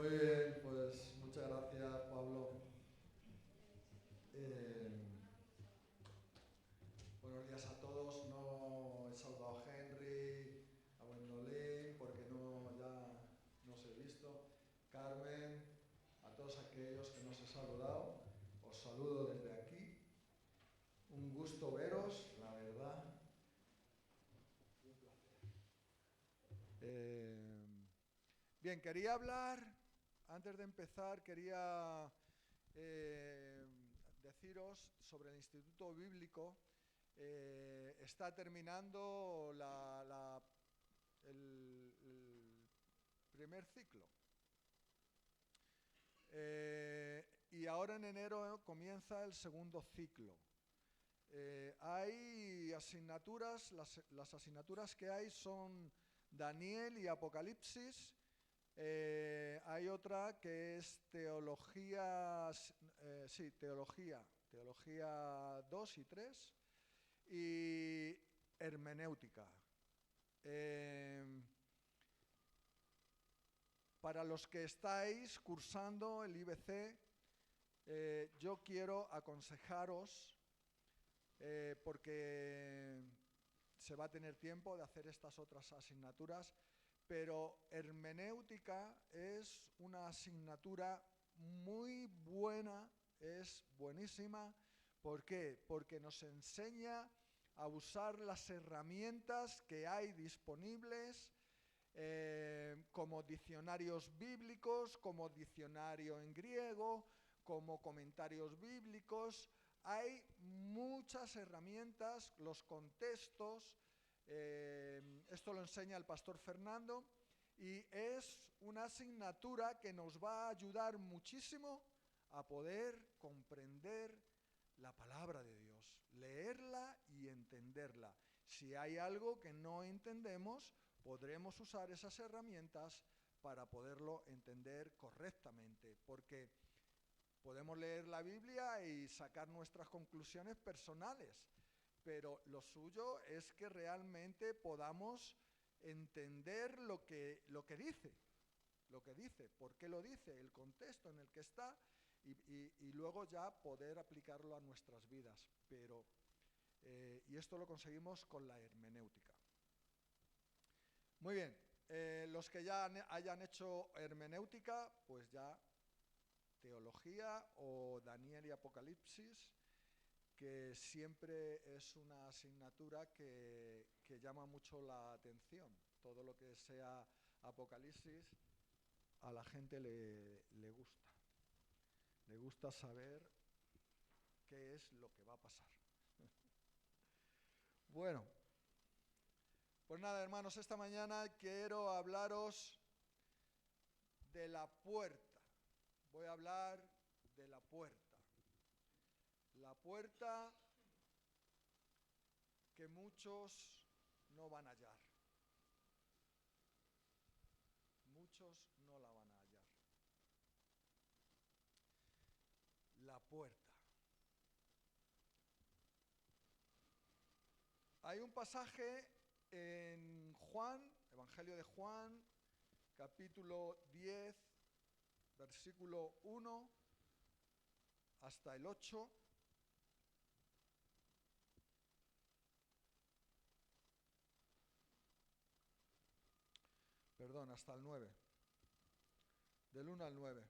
Muy bien, pues muchas gracias, Pablo. Eh, Buenos días a todos. No he saludado a Henry, a Gwendolyn, porque ya no os he visto. Carmen, a todos aquellos que nos he saludado, os saludo desde aquí. Un gusto veros, la verdad. Un placer. Bien, quería hablar, antes de empezar, quería deciros sobre el Instituto Bíblico. Está terminando el primer ciclo. Y ahora en enero comienza el segundo ciclo. Hay asignaturas, las asignaturas que hay son Daniel y Apocalipsis. Hay otra que es teología 2 y 3 y hermenéutica. Para los que estáis cursando el IBC, yo quiero aconsejaros, porque se va a tener tiempo de hacer estas otras asignaturas, pero hermenéutica es una asignatura muy buena, es buenísima. ¿Por qué? Porque nos enseña a usar las herramientas que hay disponibles, como diccionarios bíblicos, como diccionario en griego, como comentarios bíblicos. Hay muchas herramientas, los contextos. Esto lo enseña el pastor Fernando y es una asignatura que nos va a ayudar muchísimo a poder comprender la palabra de Dios, leerla y entenderla. Si hay algo que no entendemos, podremos usar esas herramientas para poderlo entender correctamente, porque podemos leer la Biblia y sacar nuestras conclusiones personales, pero lo suyo es que realmente podamos entender lo que dice, por qué lo dice, el contexto en el que está, y luego ya poder aplicarlo a nuestras vidas. Y esto lo conseguimos con la hermenéutica. Muy bien, los que ya hayan hecho hermenéutica, pues ya teología o Daniel y Apocalipsis, que siempre es una asignatura que llama mucho la atención. Todo lo que sea Apocalipsis a la gente le gusta. Le gusta saber qué es lo que va a pasar. Bueno, pues nada, hermanos, esta mañana quiero hablaros de la puerta. Voy a hablar de la puerta. La puerta que muchos no van a hallar. Muchos no la van a hallar. La puerta. Hay un pasaje en Juan, Evangelio de Juan, capítulo 10, versículo 1 hasta el 8. Perdón, hasta el 9. Del 1 al 9.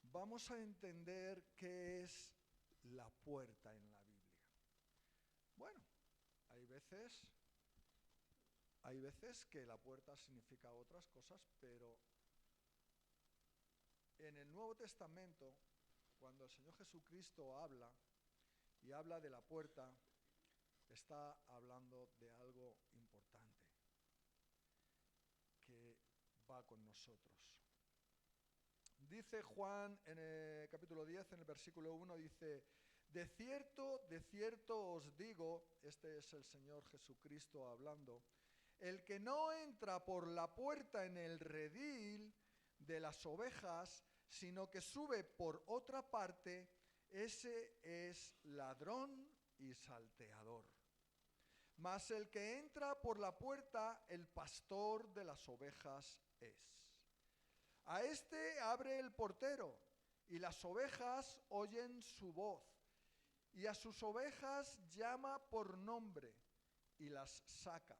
Vamos a entender qué es la puerta en la Biblia. Bueno, hay veces que la puerta significa otras cosas, pero en el Nuevo Testamento, cuando el Señor Jesucristo habla de la puerta, está hablando de algo importante que va con nosotros. Dice Juan en el capítulo 10, en el versículo 1, dice: de cierto os digo, este es el Señor Jesucristo hablando, el que no entra por la puerta en el redil de las ovejas, sino que sube por otra parte, ese es ladrón y salteador. Mas el que entra por la puerta, el pastor de las ovejas es. A este abre el portero, y las ovejas oyen su voz, y a sus ovejas llama por nombre, y las saca.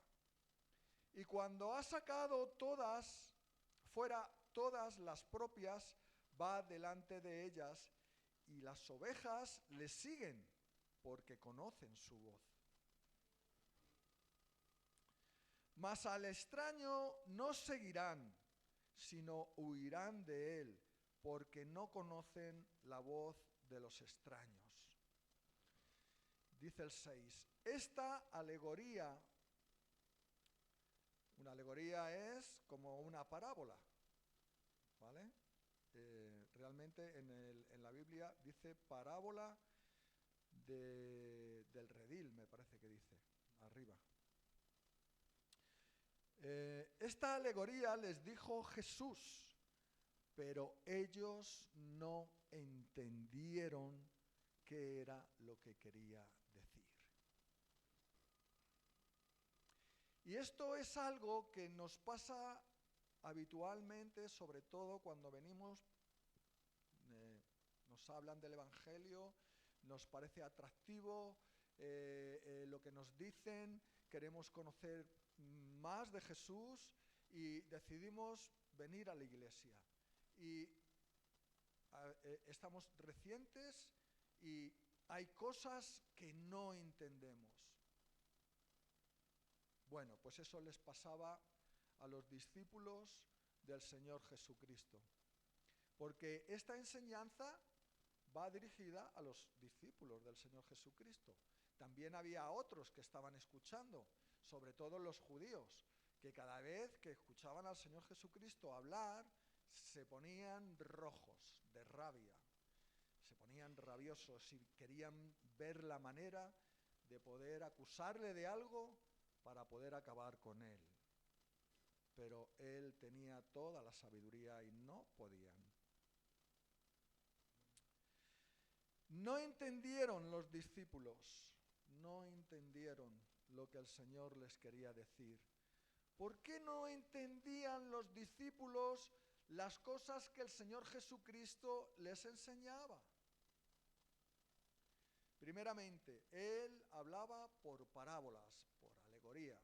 Y cuando ha sacado fuera todas las propias, va delante de ellas, y las ovejas le siguen, porque conocen su voz. Mas al extraño no seguirán, sino huirán de él, porque no conocen la voz de los extraños. Dice el 6, esta alegoría, una alegoría es como una parábola, ¿vale? Realmente en la Biblia dice parábola del redil, me parece que dice, arriba. Esta alegoría les dijo Jesús, pero ellos no entendieron qué era lo que quería decir. Y esto es algo que nos pasa habitualmente, sobre todo cuando venimos, nos hablan del Evangelio, nos parece atractivo lo que nos dicen, queremos conocer más de Jesús y decidimos venir a la iglesia. Y estamos recientes y hay cosas que no entendemos. Bueno, pues eso les pasaba a los discípulos del Señor Jesucristo. Porque esta enseñanza va dirigida a los discípulos del Señor Jesucristo. También había otros que estaban escuchando, sobre todo los judíos, que cada vez que escuchaban al Señor Jesucristo hablar, se ponían rojos de rabia, se ponían rabiosos y querían ver la manera de poder acusarle de algo para poder acabar con él. Pero él tenía toda la sabiduría y no podían. No entendieron los discípulos, no entendieron lo que el Señor les quería decir. ¿Por qué no entendían los discípulos las cosas que el Señor Jesucristo les enseñaba? Primeramente, Él hablaba por parábolas, por alegorías.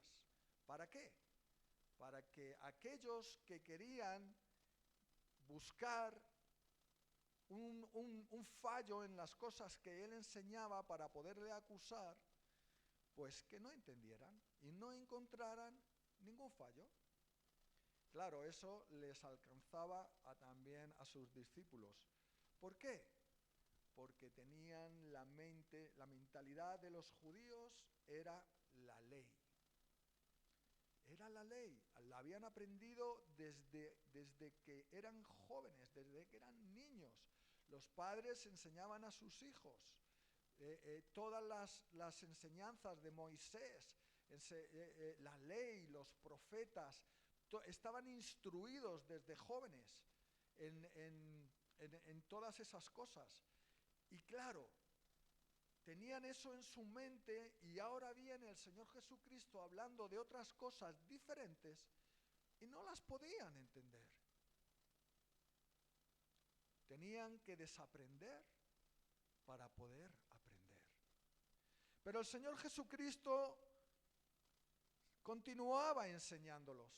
¿Para qué? Para que aquellos que querían buscar un fallo en las cosas que Él enseñaba para poderle acusar, pues que no entendieran y no encontraran ningún fallo. Claro, eso les alcanzaba también a sus discípulos. ¿Por qué? Porque tenían la mentalidad de los judíos era la ley. Era la ley, la habían aprendido desde que eran jóvenes, desde que eran niños. Los padres enseñaban a sus hijos todas las enseñanzas de Moisés, la ley, los profetas, estaban instruidos desde jóvenes en todas esas cosas. Y claro, tenían eso en su mente y ahora viene el Señor Jesucristo hablando de otras cosas diferentes y no las podían entender. Tenían que desaprender para poder aprender. Pero el Señor Jesucristo continuaba enseñándolos.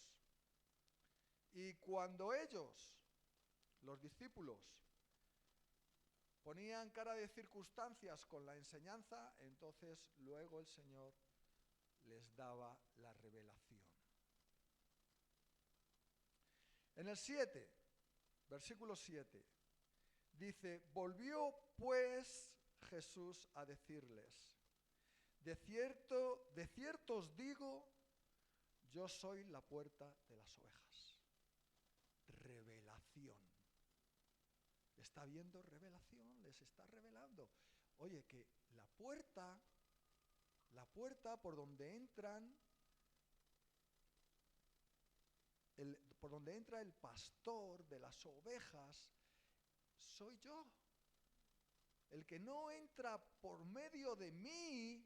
Y cuando ellos, los discípulos, ponían cara de circunstancias con la enseñanza, entonces luego el Señor les daba la revelación. En el 7, versículo 7, dice, volvió pues Jesús a decirles, de cierto os digo, yo soy la puerta de las ovejas. Revelación. ¿Está viendo revelación? Les está revelando. Oye, que la puerta por donde entran, por donde entra el pastor de las ovejas, soy yo. El que no entra por medio de mí,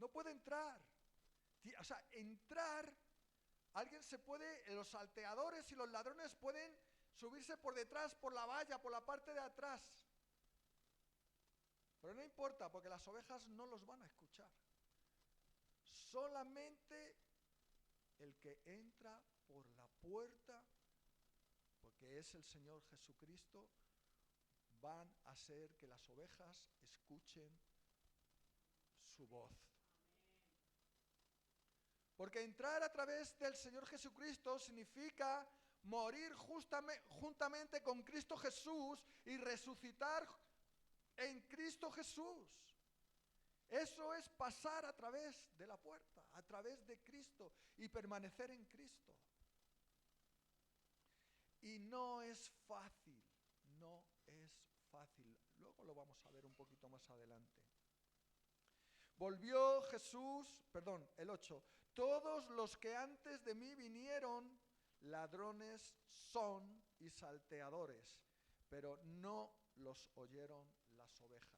No puede entrar. O sea, entrar, los salteadores y los ladrones pueden subirse por detrás, por la valla, por la parte de atrás. Pero no importa, porque las ovejas no los van a escuchar. Solamente el que entra por la puerta, porque es el Señor Jesucristo, van a hacer que las ovejas escuchen su voz. Porque entrar a través del Señor Jesucristo significa morir juntamente con Cristo Jesús y resucitar en Cristo Jesús. Eso es pasar a través de la puerta, a través de Cristo y permanecer en Cristo. Y no es fácil, no es fácil. Luego lo vamos a ver un poquito más adelante. Volvió Jesús, el 8. Todos los que antes de mí vinieron, ladrones son y salteadores, pero no los oyeron las ovejas.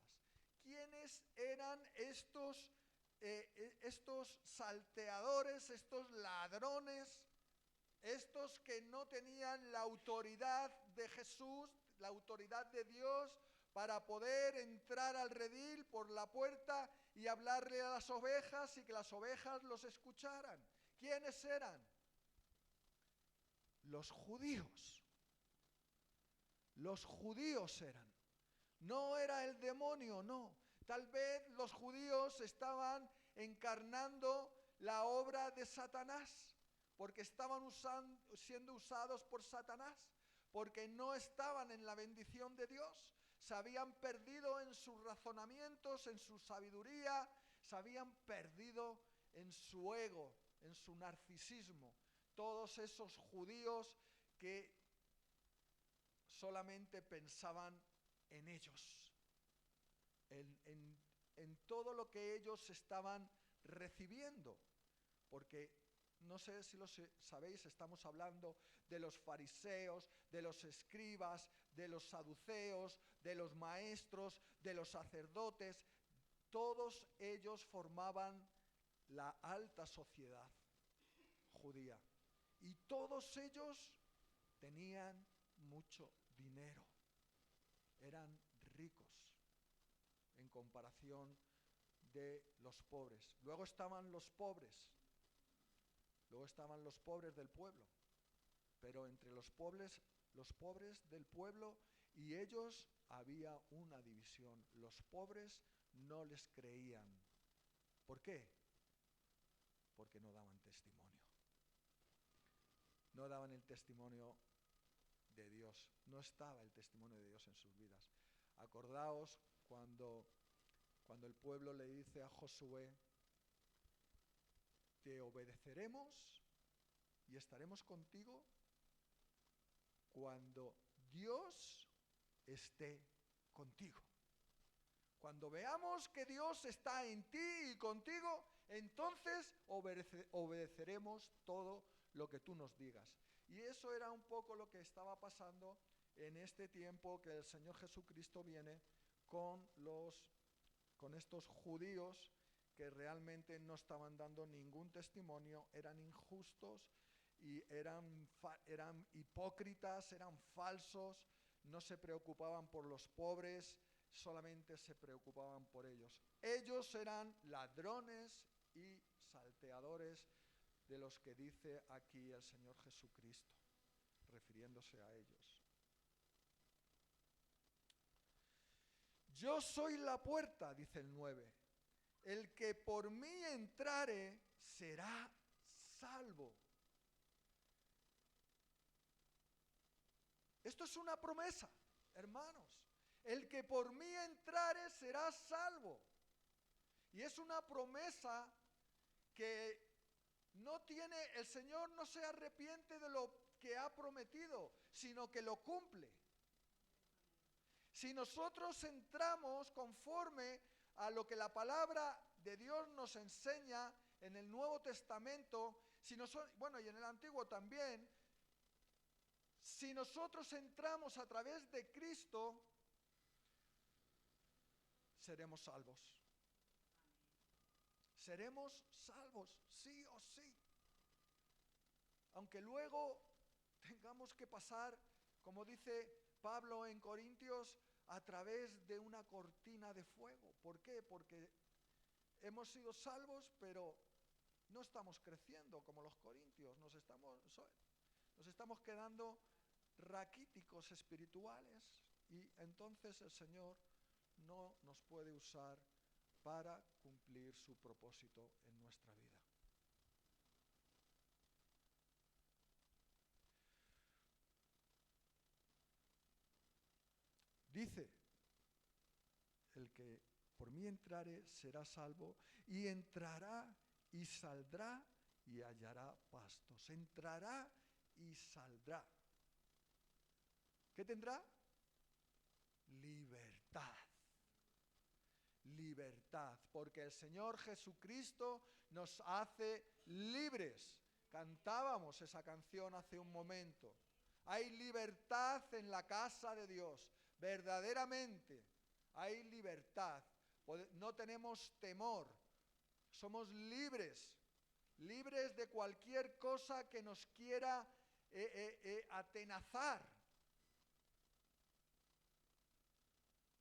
¿Quiénes eran estos salteadores, estos ladrones, estos que no tenían la autoridad de Jesús, la autoridad de Dios, para poder entrar al redil por la puerta y hablarle a las ovejas y que las ovejas los escucharan? ¿Quiénes eran? Los judíos. Los judíos eran. No era el demonio, no. Tal vez los judíos estaban encarnando la obra de Satanás, porque estaban siendo usados por Satanás, porque no estaban en la bendición de Dios. Se habían perdido en sus razonamientos, en su sabiduría, se habían perdido en su ego, en su narcisismo. Todos esos judíos que solamente pensaban en ellos, en todo lo que ellos estaban recibiendo, porque no sé si lo sabéis, estamos hablando de los fariseos, de los escribas, de los saduceos, de los maestros, de los sacerdotes. Todos ellos formaban la alta sociedad judía y todos ellos tenían mucho dinero, eran ricos en comparación de los pobres. Luego estaban los pobres del pueblo, pero entre los pobres del pueblo y ellos había una división. Los pobres no les creían. ¿Por qué? Porque no daban testimonio. No daban el testimonio de Dios. No estaba el testimonio de Dios en sus vidas. Acordaos cuando el pueblo le dice a Josué: te obedeceremos y estaremos contigo cuando Dios esté contigo. Cuando veamos que Dios está en ti y contigo, entonces obedeceremos todo lo que tú nos digas. Y eso era un poco lo que estaba pasando en este tiempo que el Señor Jesucristo viene con estos judíos que realmente no estaban dando ningún testimonio, eran injustos y eran hipócritas, eran falsos, no se preocupaban por los pobres, solamente se preocupaban por ellos. Ellos eran ladrones y salteadores, de los que dice aquí el Señor Jesucristo, refiriéndose a ellos. Yo soy la puerta, dice el 9. El que por mí entrare será salvo. Esto es una promesa, hermanos. El que por mí entrare será salvo. Y es una promesa que el Señor no se arrepiente de lo que ha prometido, sino que lo cumple. Si nosotros entramos conforme a lo que la palabra de Dios nos enseña en el Nuevo Testamento, y en el Antiguo también, si nosotros entramos a través de Cristo, seremos salvos. seremos salvos, sí o sí. Aunque luego tengamos que pasar, como dice Pablo en Corintios, a través de una cortina de fuego. ¿Por qué? Porque hemos sido salvos, pero no estamos creciendo como los corintios. Nos estamos quedando raquíticos espirituales, y entonces el Señor no nos puede usar para cumplir su propósito en nuestra vida. Dice, el que por mí entrare será salvo, y entrará y saldrá y hallará pastos. Entrará y saldrá. ¿Qué tendrá? Libertad. Libertad, porque el Señor Jesucristo nos hace libres. Cantábamos esa canción hace un momento. Hay libertad en la casa de Dios, verdaderamente hay libertad. No tenemos temor, somos libres, libres de cualquier cosa que nos quiera atenazar.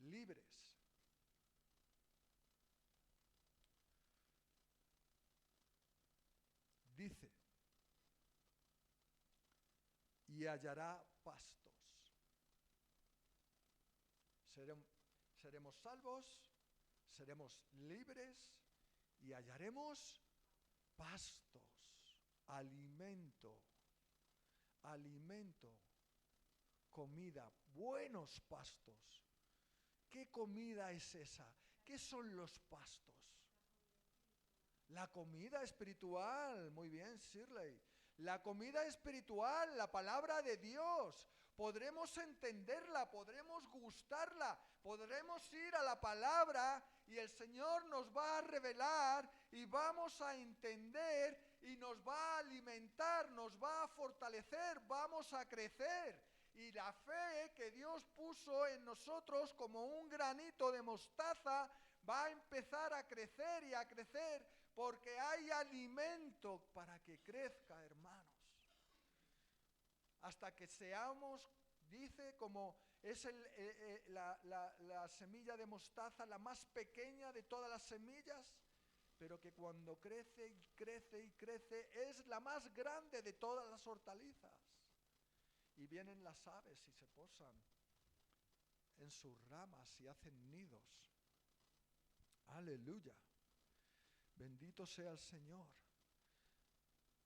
Libres. Dice, y hallará pastos. Seremos salvos, seremos libres y hallaremos pastos, alimento, comida, buenos pastos. ¿Qué comida es esa? ¿Qué son los pastos? La comida espiritual, muy bien, Shirley. La comida espiritual, la palabra de Dios. Podremos entenderla, podremos gustarla, podremos ir a la palabra y el Señor nos va a revelar y vamos a entender y nos va a alimentar, nos va a fortalecer, vamos a crecer. Y la fe que Dios puso en nosotros como un granito de mostaza va a empezar a crecer y a crecer, porque hay alimento para que crezca, hermanos. Hasta que seamos, dice, como es la semilla de mostaza, la más pequeña de todas las semillas, pero que cuando crece y crece y crece, es la más grande de todas las hortalizas. Y vienen las aves y se posan en sus ramas y hacen nidos. Aleluya. Bendito sea el Señor.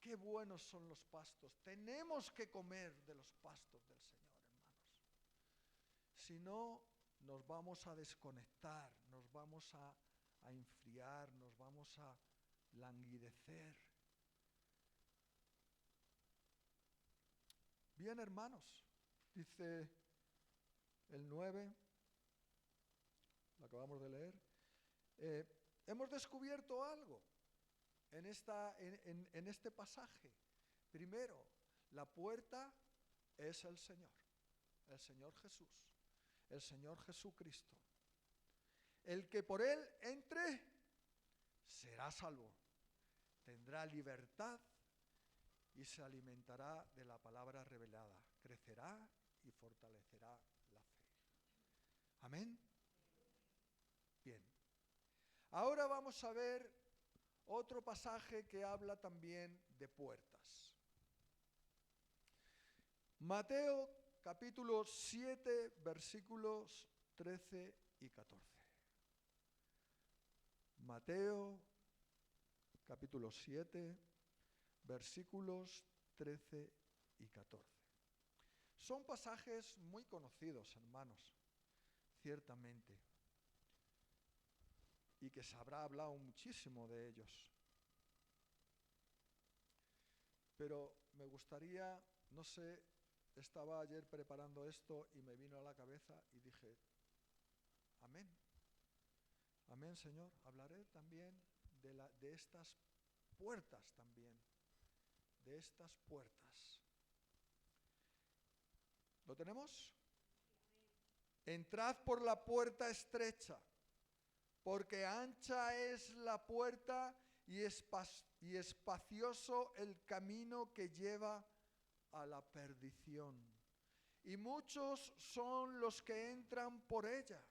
Qué buenos son los pastos. Tenemos que comer de los pastos del Señor, hermanos. Si no, nos vamos a desconectar, nos vamos a enfriar, nos vamos a languidecer. Bien, hermanos, dice el 9, lo acabamos de leer, hemos descubierto algo en este pasaje. Primero, la puerta es el Señor Jesús, el Señor Jesucristo. El que por Él entre será salvo, tendrá libertad y se alimentará de la palabra revelada, crecerá y fortalecerá la fe. Amén. Bien. Ahora vamos a ver otro pasaje que habla también de puertas. Mateo capítulo 7, versículos 13 y 14. Mateo capítulo 7, versículos 13 y 14. Son pasajes muy conocidos, hermanos, ciertamente, y que se habrá hablado muchísimo de ellos. Pero me gustaría, no sé, estaba ayer preparando esto y me vino a la cabeza y dije, amén. Amén, Señor. Hablaré también de estas puertas también. De estas puertas. ¿Lo tenemos? Entrad por la puerta estrecha, porque ancha es la puerta y espacioso el camino que lleva a la perdición. Y muchos son los que entran por ella,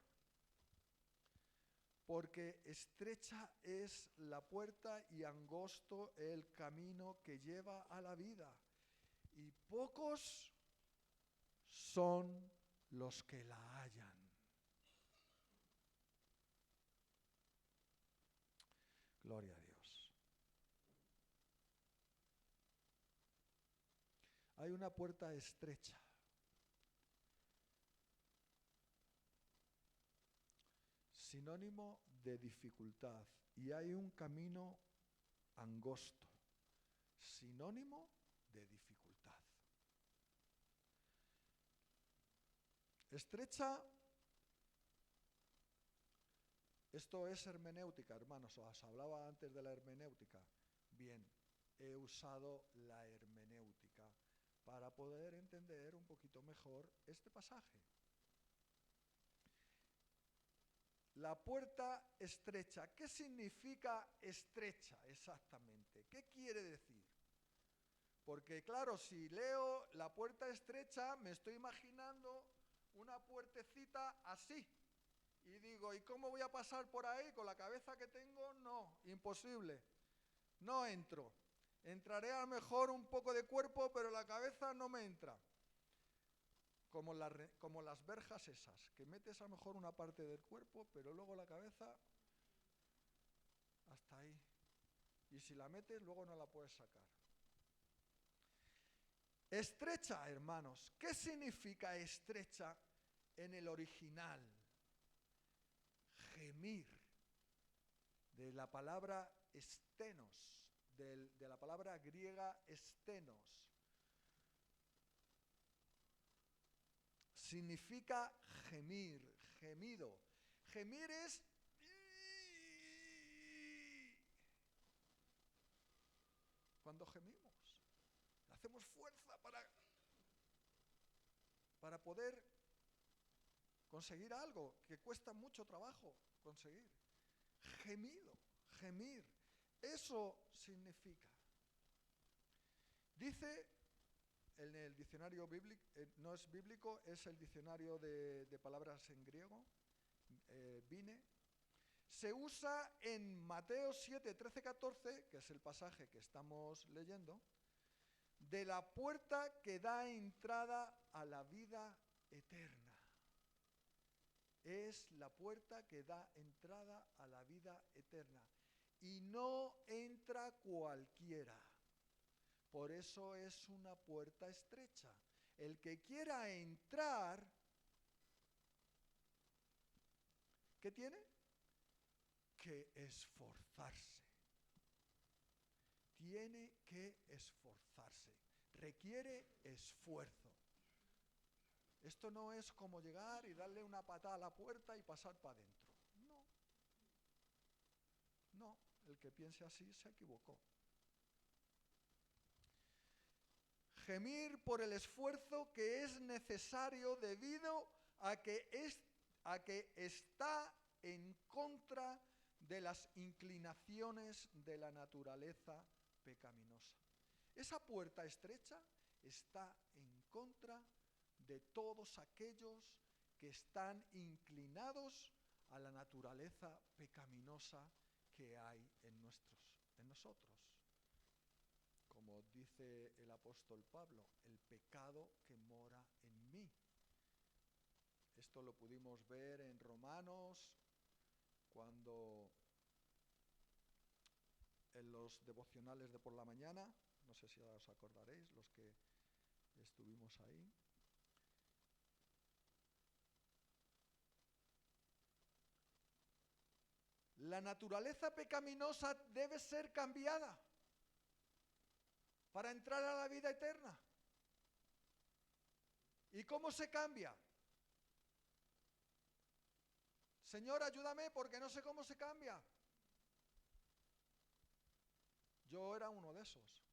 porque estrecha es la puerta y angosto el camino que lleva a la vida, y pocos son los que la hallan. Gloria a Dios. Hay una puerta estrecha. Sinónimo de dificultad. Y hay un camino angosto. Sinónimo de dificultad. Estrecha. Esto es hermenéutica, hermanos. Os hablaba antes de la hermenéutica. Bien, he usado la hermenéutica para poder entender un poquito mejor este pasaje. La puerta estrecha. ¿Qué significa estrecha exactamente? ¿Qué quiere decir? Porque claro, si leo la puerta estrecha, me estoy imaginando una puertecita así. Y digo, ¿y cómo voy a pasar por ahí con la cabeza que tengo? No, imposible. No entro. Entraré a lo mejor un poco de cuerpo, pero la cabeza no me entra. Como las verjas esas, que metes a lo mejor una parte del cuerpo, pero luego la cabeza hasta ahí. Y si la metes, luego no la puedes sacar. Estrecha, hermanos. ¿Qué significa estrecha en el original? Gemir. De la palabra estenos, de la palabra griega estenos. Significa gemir, gemido. Gemir es... Cuando gemimos, hacemos fuerza para poder conseguir algo que cuesta mucho trabajo conseguir. Gemido, gemir. Eso significa. Dice en el diccionario bíblico, no es bíblico, es el diccionario de palabras en griego, Vine. Se usa en Mateo 7, 13, 14, que es el pasaje que estamos leyendo, de la puerta que da entrada a la vida eterna. Es la puerta que da entrada a la vida eterna. Y no entra cualquiera. Por eso es una puerta estrecha. El que quiera entrar, ¿qué tiene? Que esforzarse. Tiene que esforzarse. Requiere esfuerzo. Esto no es como llegar y darle una patada a la puerta y pasar para adentro. No. No, el que piense así se equivocó. Gemir por el esfuerzo que es necesario debido a que está en contra de las inclinaciones de la naturaleza pecaminosa. Esa puerta estrecha está en contra de todos aquellos que están inclinados a la naturaleza pecaminosa que hay en nosotros. Como dice el apóstol Pablo, el pecado que mora en mí. Esto lo pudimos ver en Romanos, cuando en los devocionales de por la mañana, no sé si os acordaréis, los que estuvimos ahí. La naturaleza pecaminosa debe ser cambiada para entrar a la vida eterna. ¿Y cómo se cambia? Señor, ayúdame porque no sé cómo se cambia. Yo era uno de esos.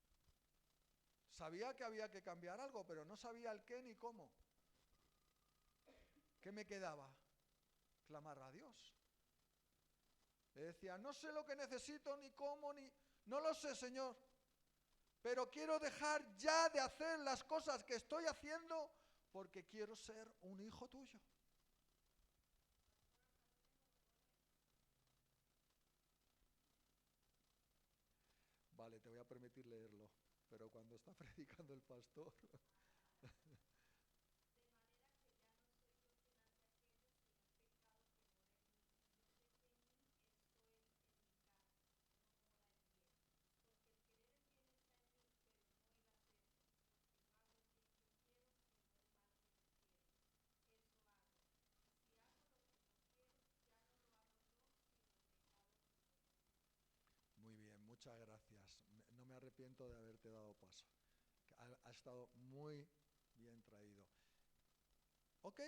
Sabía que había que cambiar algo, pero no sabía el qué ni cómo. ¿Qué me quedaba? Clamar a Dios. Le decía, no sé lo que necesito, ni cómo, ni... No lo sé, Señor, pero quiero dejar ya de hacer las cosas que estoy haciendo porque quiero ser un hijo tuyo. Vale, te voy a permitir leerlo, pero cuando está predicando el pastor... Muy bien, muchas gracias. No me arrepiento de haberte dado paso. Ha estado muy bien traído. ¿Ok?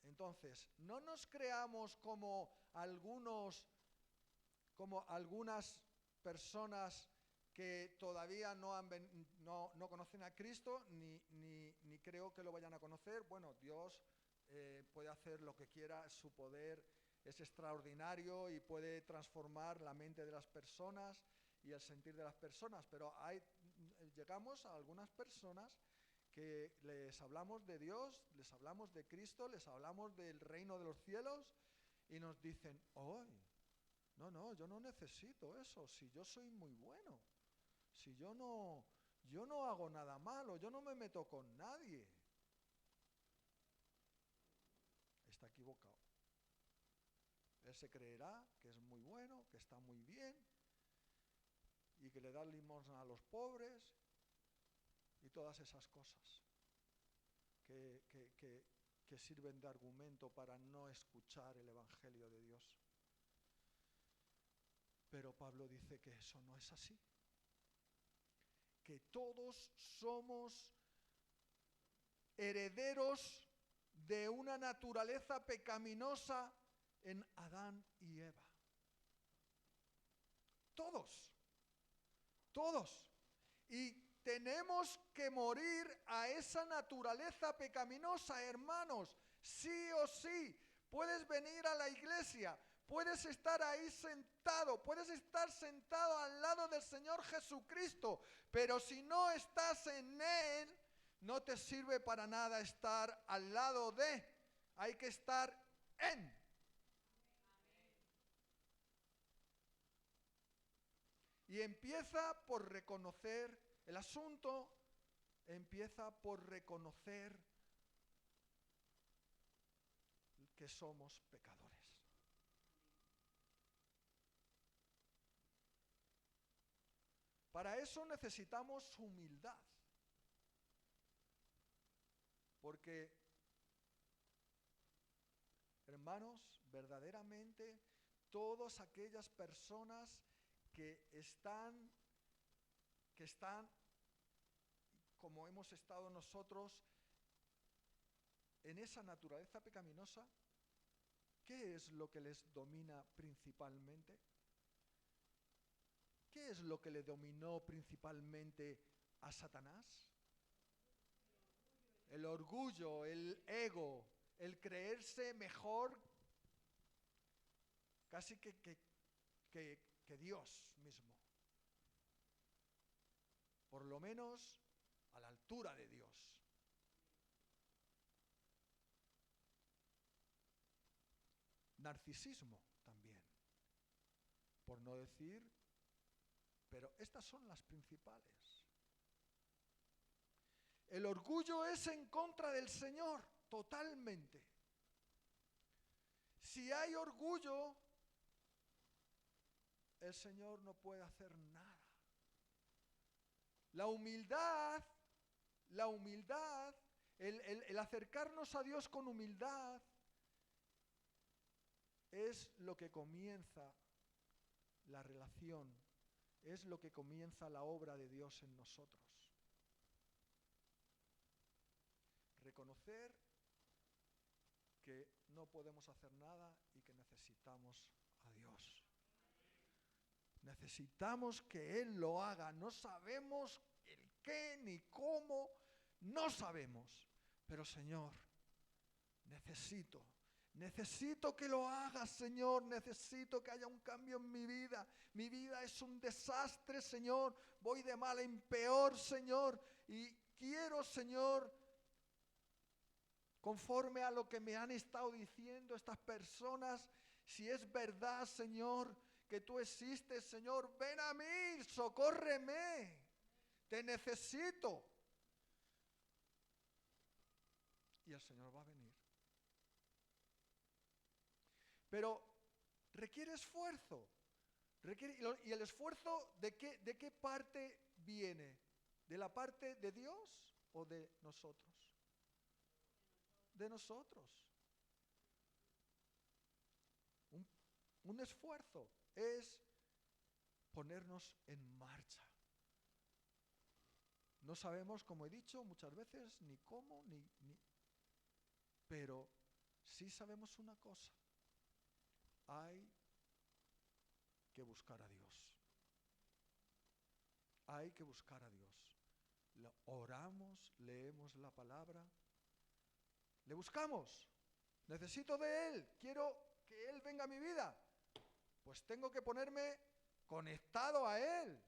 Entonces, no nos creamos como algunas personas que todavía no conocen a Cristo, ni creo que lo vayan a conocer. Bueno, Dios puede hacer lo que quiera, su poder es extraordinario y puede transformar la mente de las personas y el sentir de las personas, pero llegamos a algunas personas que les hablamos de Dios, les hablamos de Cristo, les hablamos del reino de los cielos y nos dicen, ¡ay! No, yo no necesito eso, si yo soy muy bueno, si yo no hago nada malo, yo no me meto con nadie. Está equivocado. Él se creerá que es muy bueno, que está muy bien y que le da limosna a los pobres y todas esas cosas que sirven de argumento para no escuchar el Evangelio de Dios. Pero Pablo dice que eso no es así, que todos somos herederos de una naturaleza pecaminosa en Adán y Eva. Todos. Y tenemos que morir a esa naturaleza pecaminosa, hermanos, sí o sí. Puedes venir a la iglesia, puedes estar ahí sentado, puedes estar sentado al lado del Señor Jesucristo, pero si no estás en Él, no te sirve para nada estar al lado de. Hay que estar en. Y empieza por reconocer, el asunto empieza por reconocer que somos pecadores. Para eso necesitamos humildad. Porque, hermanos, verdaderamente todas aquellas personas que están, como hemos estado nosotros, en esa naturaleza pecaminosa, ¿qué es lo que les domina principalmente? ¿Qué es lo que le dominó principalmente a Satanás? El orgullo, el ego, el creerse mejor casi que Dios mismo. Por lo menos a la altura de Dios. Narcisismo también, por no decir, pero estas son las principales. El orgullo es en contra del Señor, totalmente. Si hay orgullo, el Señor no puede hacer nada. La humildad, el acercarnos a Dios con humildad, es lo que comienza la relación, es lo que comienza la obra de Dios en nosotros. Reconocer que no podemos hacer nada y que necesitamos a Dios. Necesitamos que Él lo haga. No sabemos el qué ni cómo, no sabemos. Pero Señor, necesito. Necesito que lo hagas, Señor. Necesito que haya un cambio en mi vida. Mi vida es un desastre, Señor. Voy de mal en peor, Señor. Y quiero, Señor, conforme a lo que me han estado diciendo estas personas, si es verdad, Señor, que tú existes, Señor, ven a mí, socórreme. Te necesito. Y el Señor va a venir. Pero requiere esfuerzo. ¿Y el esfuerzo de qué parte viene? ¿De la parte de Dios o de nosotros? De nosotros. Un esfuerzo es ponernos en marcha. No sabemos, como he dicho muchas veces, ni cómo, pero sí sabemos una cosa. Hay que buscar a Dios. Hay que buscar a Dios. Oramos, leemos la palabra, le buscamos. Necesito de Él, quiero que Él venga a mi vida. Pues tengo que ponerme conectado a Él.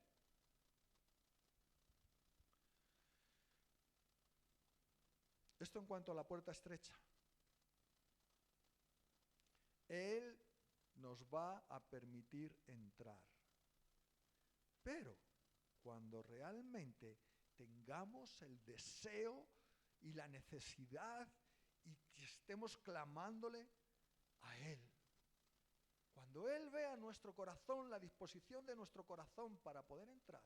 Esto en cuanto a la puerta estrecha. Él nos va a permitir entrar. Pero cuando realmente tengamos el deseo y la necesidad y que estemos clamándole a Él. Cuando Él vea nuestro corazón, la disposición de nuestro corazón para poder entrar,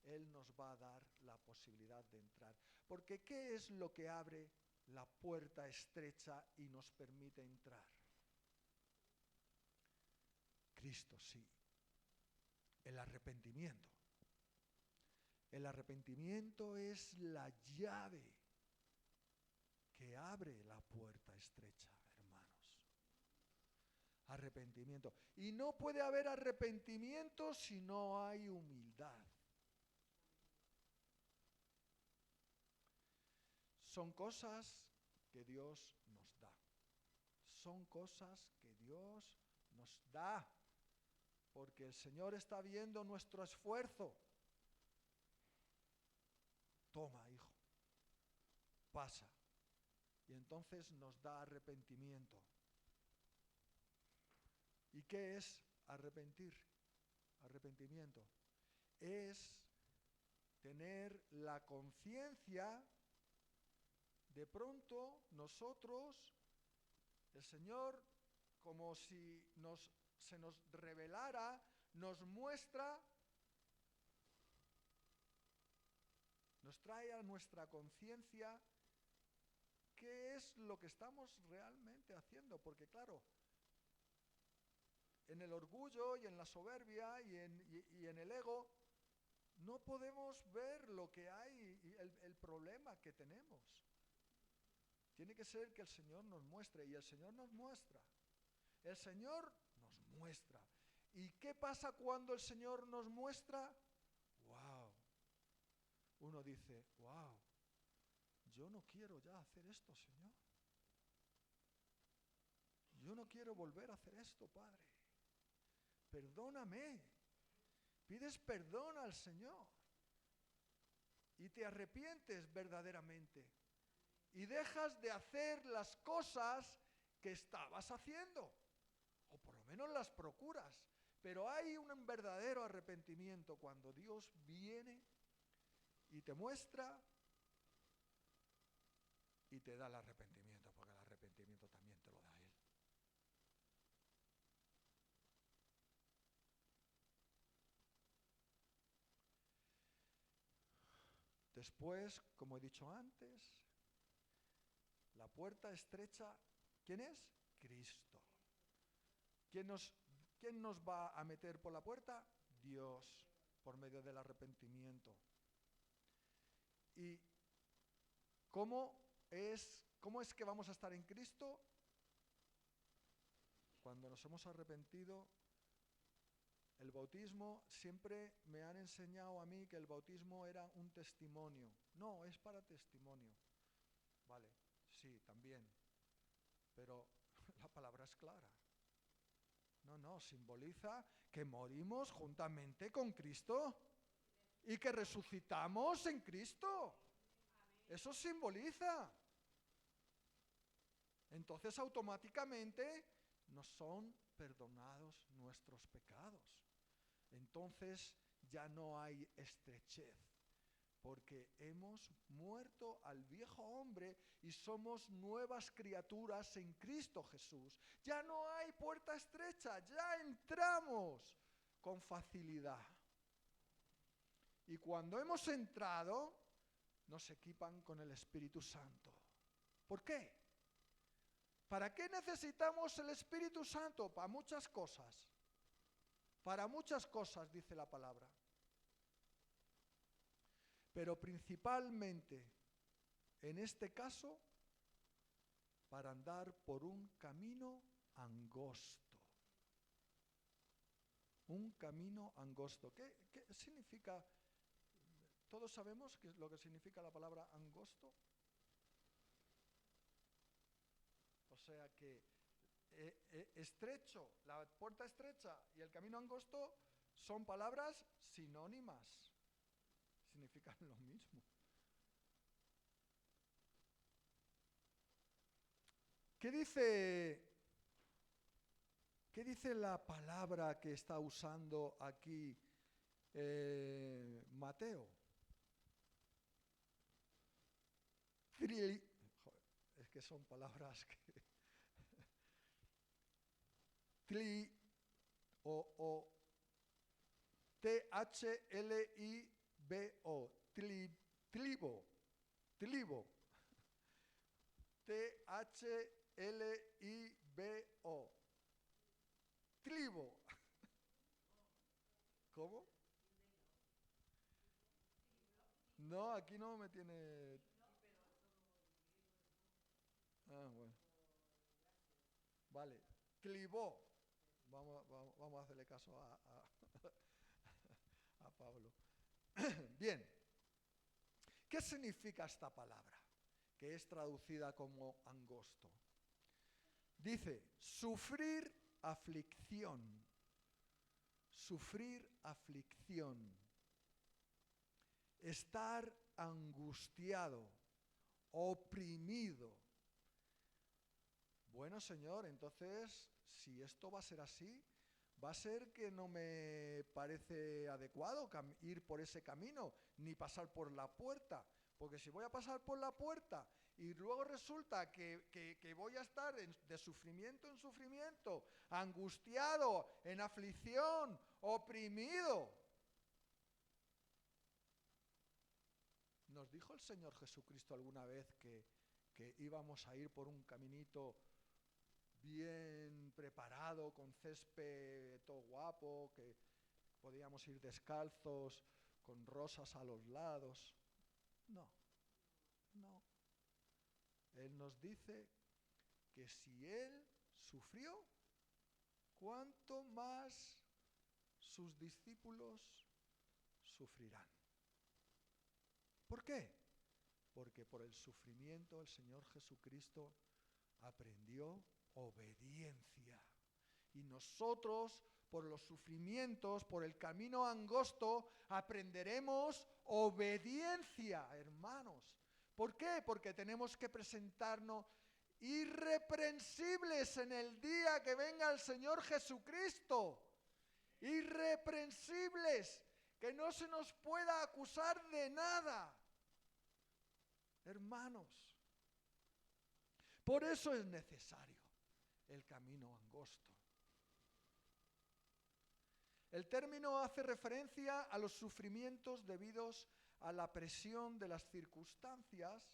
Él nos va a dar la posibilidad de entrar. Porque ¿qué es lo que abre la puerta estrecha y nos permite entrar? Cristo, sí. El arrepentimiento. El arrepentimiento es la llave que abre la puerta estrecha, hermanos. Arrepentimiento. Y no puede haber arrepentimiento si no hay humildad. Son cosas que Dios nos da. Son cosas que Dios nos da. Porque el Señor está viendo nuestro esfuerzo. Toma, hijo. Pasa. Y entonces nos da arrepentimiento. ¿Y qué es arrepentir? Arrepentimiento. Es tener la conciencia, de pronto nosotros, el Señor, como si se nos revelara, nos muestra, nos trae a nuestra conciencia qué es lo que estamos realmente haciendo. Porque claro, en el orgullo y en la soberbia y en el ego, no podemos ver lo que hay y el problema que tenemos. Tiene que ser que el Señor nos muestre, y el Señor nos muestra. El Señor nos muestra. ¿Y qué pasa cuando el Señor nos muestra? ¡Wow! Uno dice, ¡wow! Yo no quiero ya hacer esto, Señor. Yo no quiero volver a hacer esto, Padre. Perdóname. Pides perdón al Señor. Y te arrepientes verdaderamente. Y dejas de hacer las cosas que estabas haciendo. O por lo menos las procuras. Pero hay un verdadero arrepentimiento cuando Dios viene y te muestra y te da el arrepentimiento, porque el arrepentimiento también te lo da Él. Después, como he dicho antes, la puerta estrecha, ¿quién es? Cristo. ¿Quién nos va a meter por la puerta? Dios, por medio del arrepentimiento. ¿Y cómo es que vamos a estar en Cristo? Cuando nos hemos arrepentido. El bautismo, siempre me han enseñado a mí que el bautismo era un testimonio. No, es para testimonio. Vale, sí, también. Pero La palabra es clara. No, simboliza que morimos juntamente con Cristo y que resucitamos en Cristo. Eso simboliza. Entonces automáticamente nos son perdonados nuestros pecados. Entonces ya no hay estrechez, porque hemos muerto al viejo hombre y somos nuevas criaturas en Cristo Jesús. Ya no hay puerta estrecha, ya entramos con facilidad. Y cuando hemos entrado, nos equipan con el Espíritu Santo. ¿Por qué? ¿Para qué necesitamos el Espíritu Santo? Para muchas cosas. Para muchas cosas, dice la palabra. Pero principalmente, en este caso, para andar por un camino angosto. Un camino angosto. ¿Qué significa? ¿Todos sabemos qué es lo que significa la palabra angosto? O sea que estrecho, la puerta estrecha y el camino angosto son palabras sinónimas. Significan lo mismo. ¿Qué dice la palabra que está usando aquí Mateo? Es que son palabras que... T-H-L-I-B-O. Tlibo. T-H-L-I-B-O. Tlibo. ¿Cómo? No, aquí no me tiene... Ah, bueno. Vale. Clibó. Vamos a hacerle caso a Pablo. Bien. ¿Qué significa esta palabra? Que es traducida como angosto. Dice, sufrir aflicción. Sufrir aflicción. Estar angustiado, oprimido. Bueno, Señor, entonces, si esto va a ser así, va a ser que no me parece adecuado ir por ese camino, ni pasar por la puerta. Porque si voy a pasar por la puerta y luego resulta que voy a estar de sufrimiento en sufrimiento, angustiado, en aflicción, oprimido. ¿Nos dijo el Señor Jesucristo alguna vez que íbamos a ir por un caminito bien preparado, con césped todo guapo, que podíamos ir descalzos, con rosas a los lados? No. Él nos dice que si Él sufrió, ¿cuánto más sus discípulos sufrirán? ¿Por qué? Porque por el sufrimiento el Señor Jesucristo aprendió obediencia. Y nosotros, por los sufrimientos, por el camino angosto, aprenderemos obediencia, hermanos. ¿Por qué? Porque tenemos que presentarnos irreprensibles en el día que venga el Señor Jesucristo. Irreprensibles, que no se nos pueda acusar de nada. Hermanos, por eso es necesario el camino angosto. El término hace referencia a los sufrimientos debidos a la presión de las circunstancias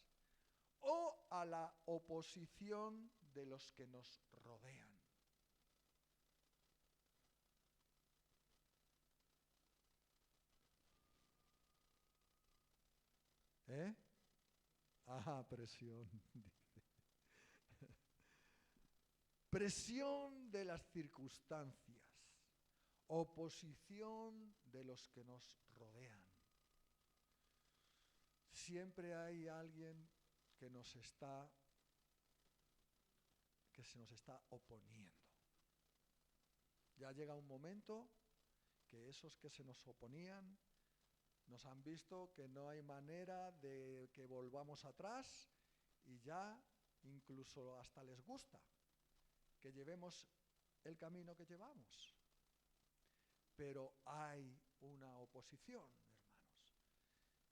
o a la oposición de los que nos rodean. Presión, dice. Presión de las circunstancias, oposición de los que nos rodean. Siempre hay alguien que nos está que se nos está oponiendo. Ya llega un momento que esos que se nos oponían nos han visto que no hay manera de que volvamos atrás y ya incluso hasta les gusta que llevemos el camino que llevamos. Pero hay una oposición, hermanos.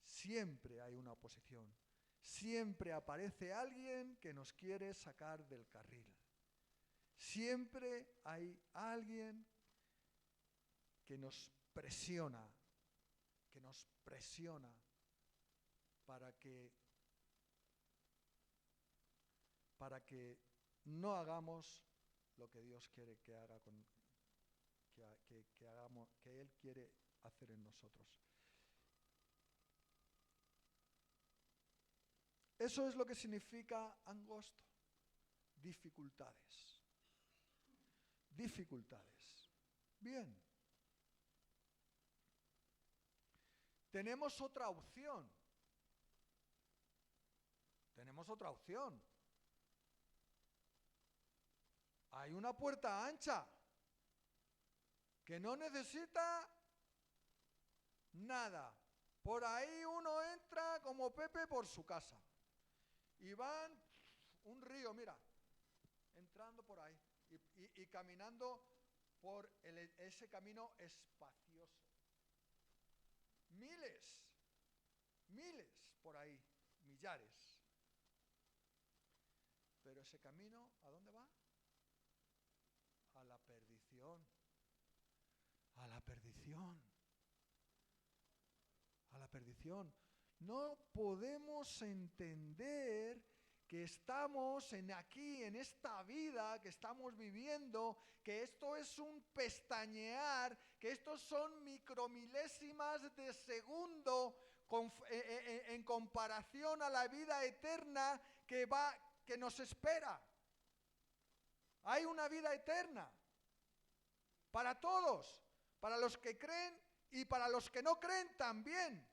Siempre hay una oposición. Siempre aparece alguien que nos quiere sacar del carril. Siempre hay alguien que nos presiona para que no hagamos lo que Dios quiere que haga que hagamos, que Él quiere hacer en nosotros. Eso es lo que significa angosto. Dificultades. Bien. Tenemos otra opción. Hay una puerta ancha que no necesita nada. Por ahí uno entra como Pepe por su casa. Y van un río, mira, entrando por ahí y caminando por ese camino espacioso. Miles por ahí, millares. Pero ese camino, ¿a dónde va? A la perdición. A la perdición. No podemos entender que estamos aquí, en esta vida que estamos viviendo, que esto es un pestañear, que estos son micromilésimas de segundo en comparación a la vida eterna que nos espera. Hay una vida eterna para todos, para los que creen y para los que no creen también,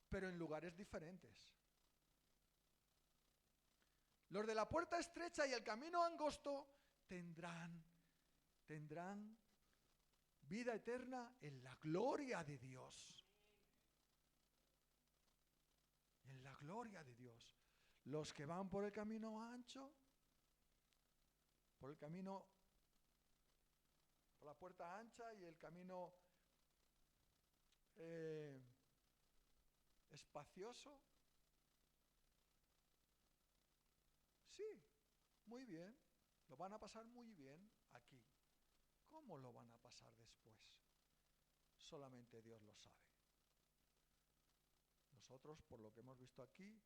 pero en lugares diferentes. Los de la puerta estrecha y el camino angosto tendrán vida eterna en la gloria de Dios. En la gloria de Dios. Los que van por el camino ancho, por la puerta ancha y el camino espacioso. Sí, muy bien, lo van a pasar muy bien aquí. ¿Cómo lo van a pasar después? Solamente Dios lo sabe. Nosotros, por lo que hemos visto aquí,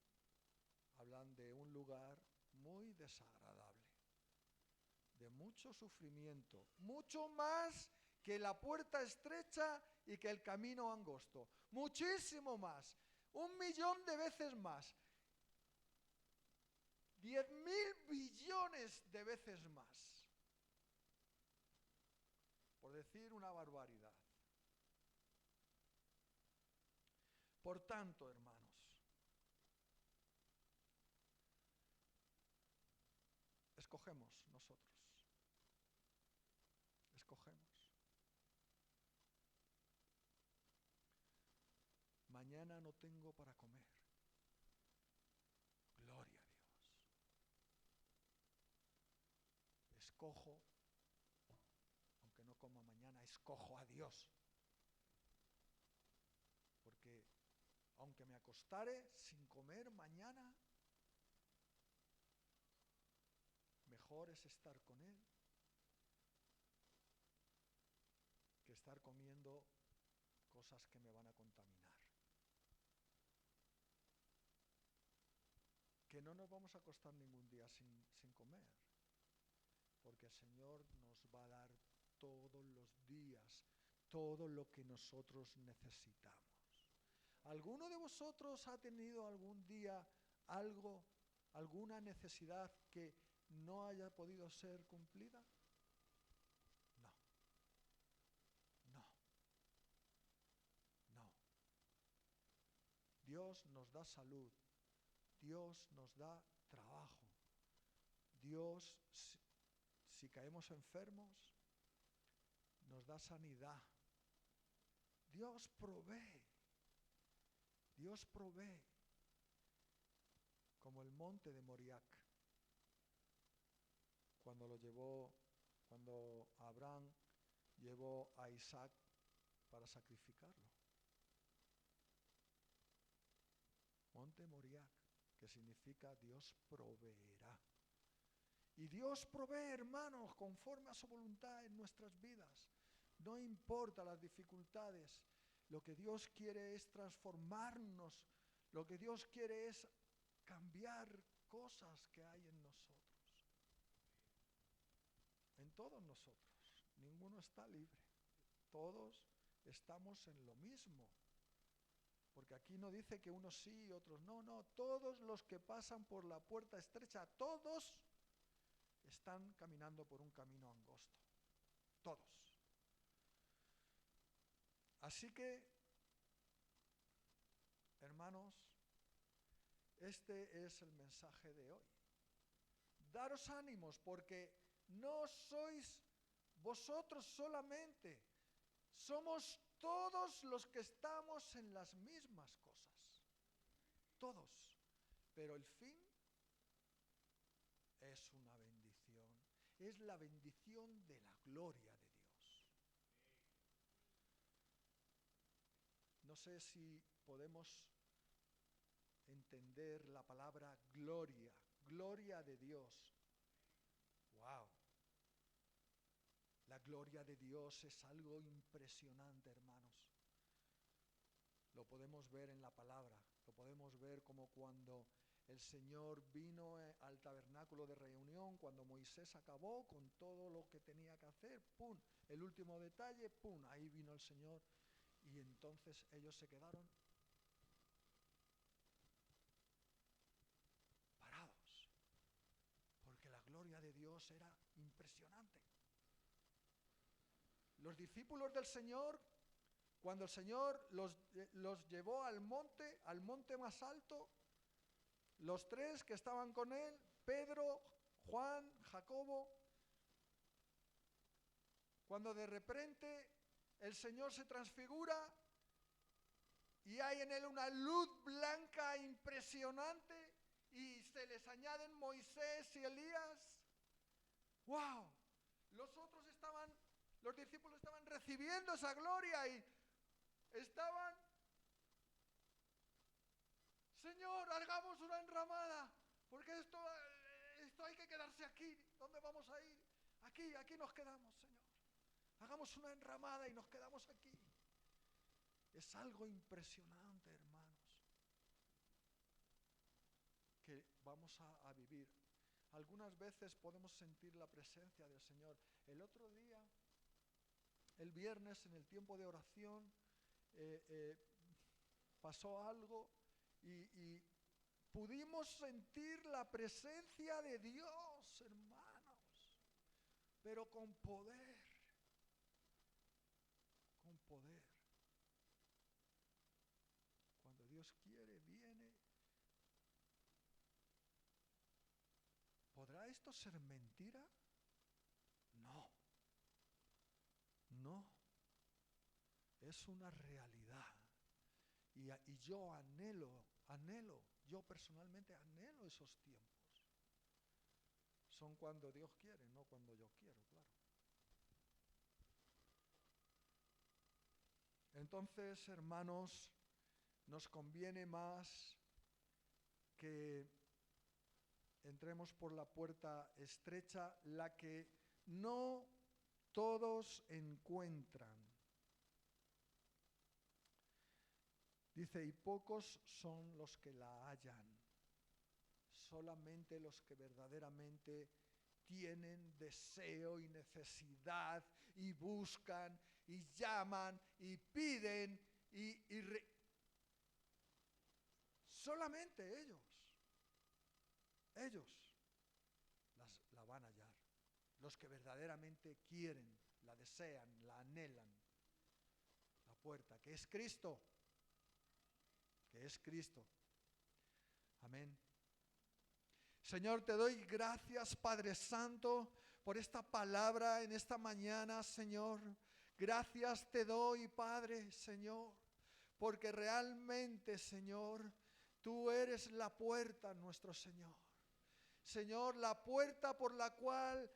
hablan de un lugar muy desagradable, de mucho sufrimiento, mucho más que la puerta estrecha y que el camino angosto, muchísimo más, 1.000.000 de veces más, 10.000 billones de veces más, por decir una barbaridad. Por tanto, hermanos, escogemos nosotros. Mañana no tengo para comer. Gloria a Dios. Escojo, aunque no coma mañana, escojo a Dios. Porque aunque me acostare sin comer mañana, mejor es estar con Él que estar comiendo cosas que me van a contaminar. Que no nos vamos a acostar ningún día sin comer, porque el Señor nos va a dar todos los días todo lo que nosotros necesitamos. ¿Alguno de vosotros ha tenido algún día alguna necesidad que no haya podido ser cumplida? No. Dios nos da salud, Dios nos da trabajo, Dios, si caemos enfermos, nos da sanidad. Dios provee. Dios provee. Como el monte de Moriac. Cuando Abraham llevó a Isaac para sacrificarlo. Monte Moriac, que significa Dios proveerá. Y Dios provee, hermanos, conforme a su voluntad en nuestras vidas. No importa las dificultades, lo que Dios quiere es transformarnos, lo que Dios quiere es cambiar cosas que hay en nosotros. En todos nosotros, ninguno está libre. Todos estamos en lo mismo. Porque aquí no dice que unos sí y otros no, no. Todos los que pasan por la puerta estrecha, todos están caminando por un camino angosto. Todos. Así que, hermanos, este es el mensaje de hoy. Daros ánimos porque no sois vosotros solamente, somos todos los que estamos en las mismas cosas. Todos. Pero el fin es una bendición. Es la bendición de la gloria de Dios. No sé si podemos entender la palabra gloria. Gloria de Dios. ¡Wow! La gloria de Dios es algo impresionante, hermanos. Lo podemos ver en la palabra, lo podemos ver como cuando el Señor vino al tabernáculo de reunión, cuando Moisés acabó con todo lo que tenía que hacer, ¡pum! El último detalle, ¡pum! Ahí vino el Señor y entonces ellos se quedaron parados, porque la gloria de Dios era impresionante. Los discípulos del Señor, cuando el Señor los llevó al monte más alto, los tres que estaban con él, Pedro, Juan, Jacobo, cuando de repente el Señor se transfigura y hay en él una luz blanca impresionante y se les añaden Moisés y Elías. ¡Wow! Los discípulos estaban recibiendo esa gloria y estaban, Señor, hagamos una enramada, porque esto hay que quedarse aquí. ¿Dónde vamos a ir? Aquí nos quedamos, Señor. Hagamos una enramada y nos quedamos aquí. Es algo impresionante, hermanos, que vamos a vivir. Algunas veces podemos sentir la presencia del Señor. El otro día, el viernes, en el tiempo de oración, pasó algo y pudimos sentir la presencia de Dios, hermanos, pero con poder, con poder. Cuando Dios quiere, viene. ¿Podrá esto ser mentira? No, no, es una realidad. Y yo anhelo, yo personalmente anhelo esos tiempos. Son cuando Dios quiere, no cuando yo quiero, claro. Entonces, hermanos, nos conviene más que entremos por la puerta estrecha, la que no todos encuentran. Dice, y pocos son los que la hallan. Solamente los que verdaderamente tienen deseo y necesidad y buscan y llaman y piden solamente ellos la van a hallar. Los que verdaderamente quieren, la desean, la anhelan. La puerta, que es Cristo. Que es Cristo. Amén. Señor, te doy gracias, Padre Santo, por esta palabra en esta mañana, Señor. Gracias te doy, Padre, Señor, porque realmente, Señor, tú eres la puerta, nuestro Señor. Señor, la puerta por la cual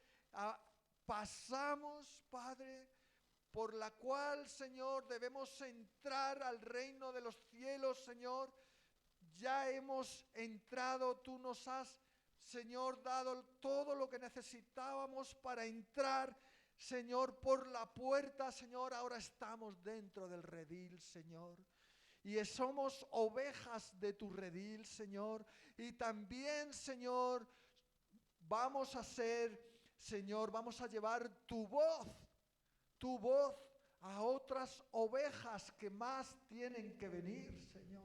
pasamos, Padre, por la cual, Señor, debemos entrar al reino de los cielos, Señor. Ya hemos entrado, tú nos has, Señor, dado todo lo que necesitábamos para entrar, Señor, por la puerta, Señor. Ahora estamos dentro del redil, Señor. Y somos ovejas de tu redil, Señor. Y también, Señor, vamos a ser, Señor, vamos a llevar tu voz a otras ovejas que más tienen que venir, Señor.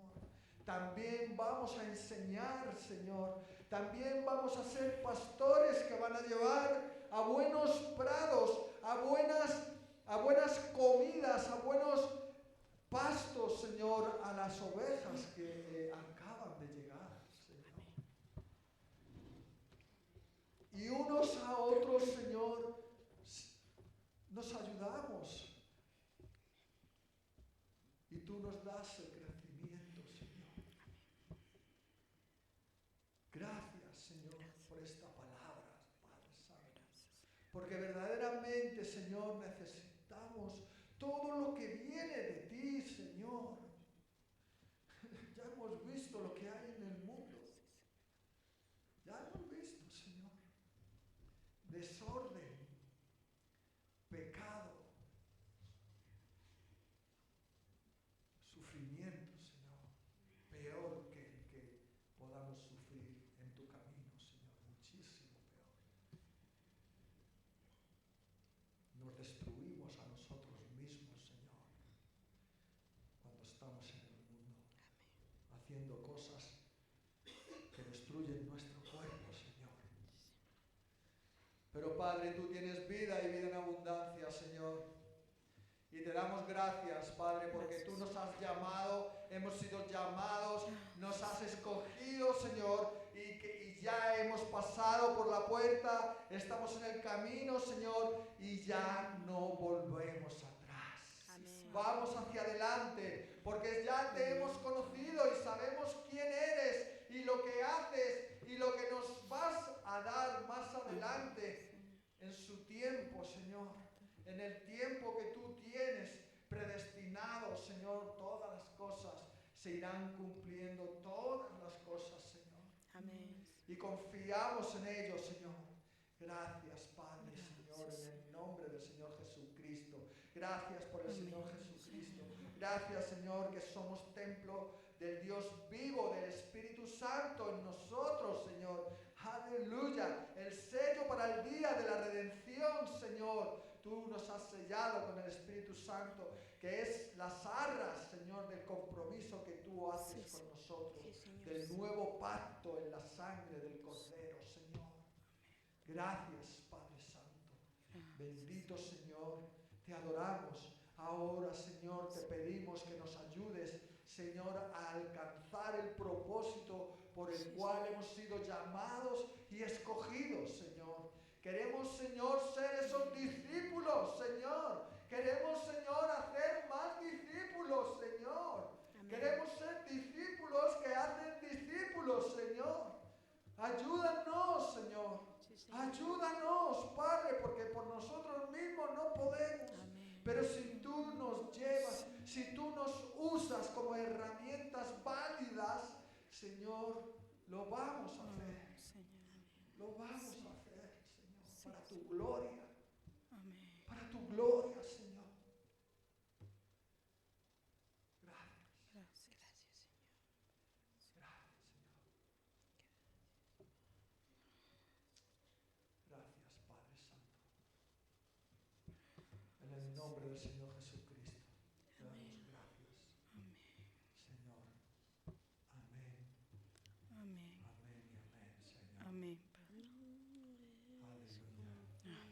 También vamos a enseñar, Señor. También vamos a ser pastores que van a llevar a buenos prados, a buenas comidas, a buenos pastos, Señor, a las ovejas que acaban de llegar, Señor. Y unos a otros, Señor, nos ayudamos. Y tú nos das el crecimiento, Señor. Gracias, Señor, por esta palabra, Padre Santo. Porque verdaderamente, Señor, necesitamos todo lo que viene de ti, Señor. Ya hemos visto lo que hay en el mundo. Ya hemos visto, Señor. Desorden, pecado, sufrimiento, Señor. Peor que el que podamos sufrir en tu camino, Señor. Muchísimo peor. Nos destruimos a nosotros mismos, Señor, cuando estamos en el mundo, haciendo cosas que destruyen nuestro cuerpo, Señor. Pero Padre, tú tienes vida y vida en abundancia, Señor. Y te damos gracias, Padre, porque tú nos has llamado, hemos sido llamados, nos has escogido, Señor, y ya hemos pasado por la puerta, estamos en el camino, Señor, y ya no volvemos atrás. Amén. Vamos hacia adelante, porque ya te hemos conocido y sabemos quién eres y lo que haces y lo que nos vas a dar más adelante en su tiempo, Señor. En el tiempo que tú tienes predestinado, Señor, todas las cosas se irán cumpliendo, todas las cosas, Señor. Amén. Y confiamos en ello, Señor. Gracias, Padre, Señor, en el nombre del Señor Jesucristo. Gracias por el Señor Jesucristo. Gracias, Señor, que somos templo del Dios vivo, del Espíritu Santo en nosotros, Señor. Aleluya. El sello para el día de la redención, Señor. Tú nos has sellado con el Espíritu Santo, que es las arras, Señor, del compromiso que tú haces con nosotros, del nuevo pacto en la sangre del Cordero, Señor. Gracias, Padre Santo. Bendito, Señor, te adoramos. Ahora, Señor, te pedimos que nos ayudes, Señor, a alcanzar el propósito por el cual hemos sido llamados y escogidos, Señor. Queremos, Señor, ser esos discípulos, Señor. Queremos, Señor, hacer más discípulos, Señor. Amén. Queremos ser discípulos que hacen discípulos, Señor. Ayúdanos, Señor. Ayúdanos, Padre, porque por nosotros mismos no podemos. Amén. Pero si tú nos llevas, si tú nos usas como herramientas válidas, Señor, lo vamos a hacer. Lo vamos a hacer. Para tu gloria. Amén. Para tu gloria, Señor. Gracias. Gracias, Señor. Gracias, Señor. Gracias, Padre Santo. En el nombre del Señor Jesucristo, te damos gracias. Amén. Señor. Amén. Amén. Amén y amén, Señor. Amén.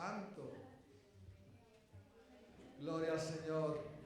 Santo. Gloria al Señor.